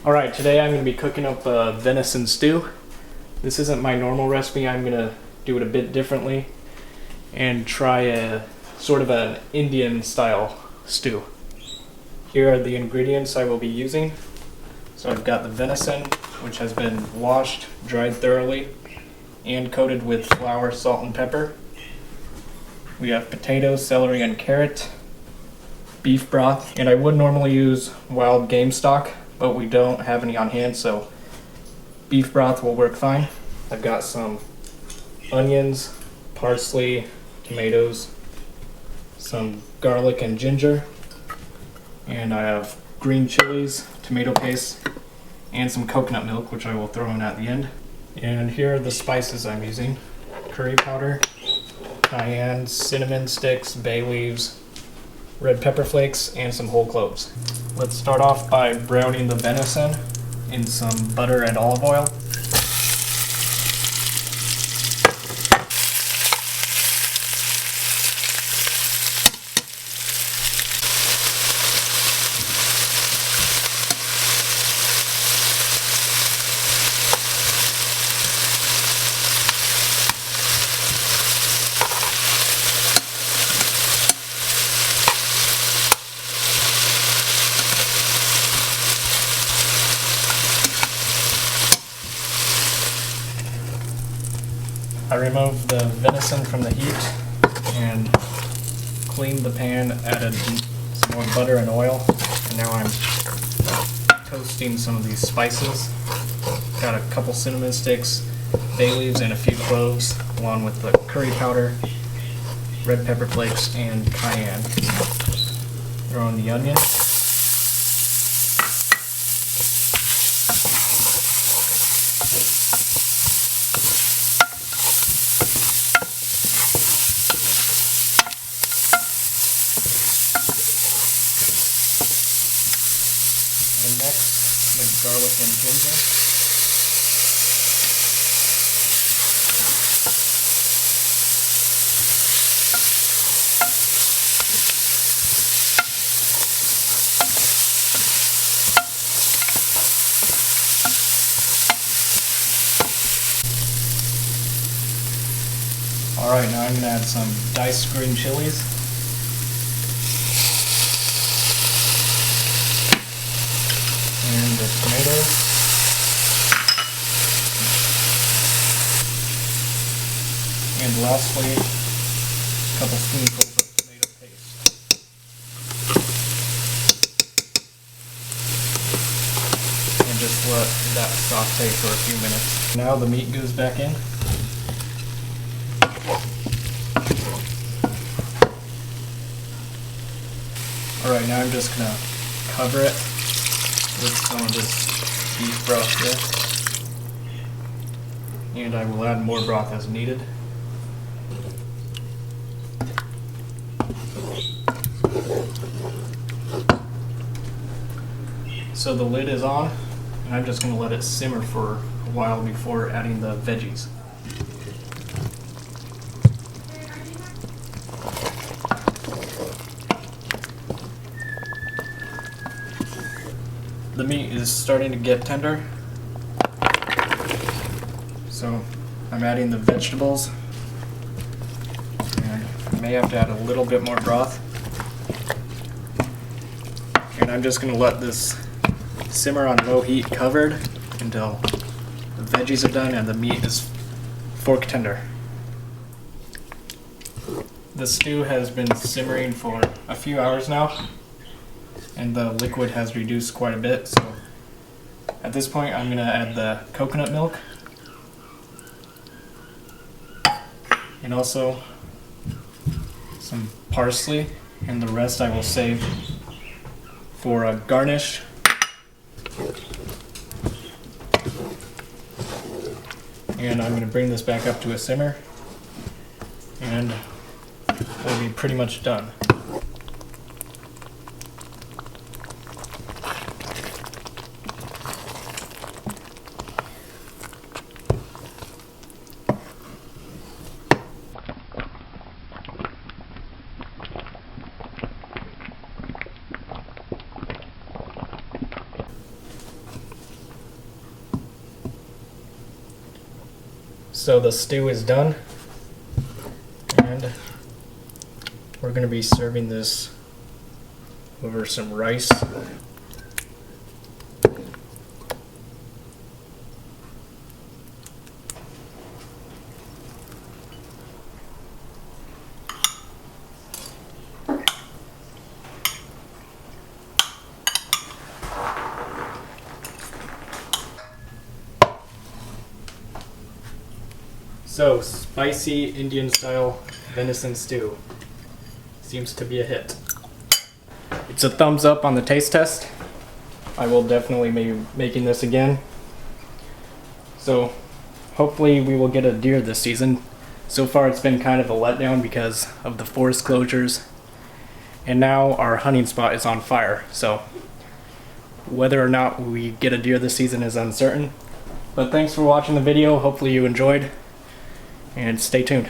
Alright, today I'm going to be cooking up a venison stew. This isn't my normal recipe. I'm going to do it a bit differently and try a sort of an Indian style stew. Here are the ingredients I will be using. So I've got the venison, which has been washed, dried thoroughly, and coated with flour, salt, and pepper. We have potatoes, celery, and carrot, beef broth, and I would normally use wild game stock, but we don't have any on hand, so beef broth will work fine. I've got some onions, parsley, tomatoes, some garlic and ginger, and I have green chilies, tomato paste, and some coconut milk, which I will throw in at the end. And here are the spices I'm using: curry powder, cayenne, cinnamon sticks, bay leaves, red pepper flakes, and some whole cloves. Let's start off by browning the venison in some butter and olive oil. I removed the venison from the heat and cleaned the pan, added some more butter and oil, and now I'm toasting some of these spices. Got a couple cinnamon sticks, bay leaves, and a few cloves, along with the curry powder, red pepper flakes, and cayenne. Throw in the onion. And next, the garlic and ginger. Alright, now I'm going to add some diced green chilies. And the tomatoes. And lastly, a couple spoonfuls of tomato paste. And just let that saute for a few minutes. Now the meat goes back in. Alright, now I'm just going to cover it with some of this beef broth here, and I will add more broth as needed. So the lid is on, and I'm just going to let it simmer for a while before adding the veggies. The meat is starting to get tender, so I'm adding the vegetables, and I may have to add a little bit more broth. And I'm just going to let this simmer on low heat covered until the veggies are done and the meat is fork tender. The stew has been simmering for a few hours now, and the liquid has reduced quite a bit, so at this point I'm going to add the coconut milk and also some parsley, and the rest I will save for a garnish. And I'm going to bring this back up to a simmer, and we'll be pretty much done. So the stew is done, and we're going to be serving this over some rice. So, spicy Indian style venison stew. Seems to be a hit. It's a thumbs up on the taste test. I will definitely be making this again. So, hopefully we will get a deer this season. So far it's been kind of a letdown because of the forest closures. And now our hunting spot is on fire. So, whether or not we get a deer this season is uncertain. But thanks for watching the video. Hopefully you enjoyed. And stay tuned.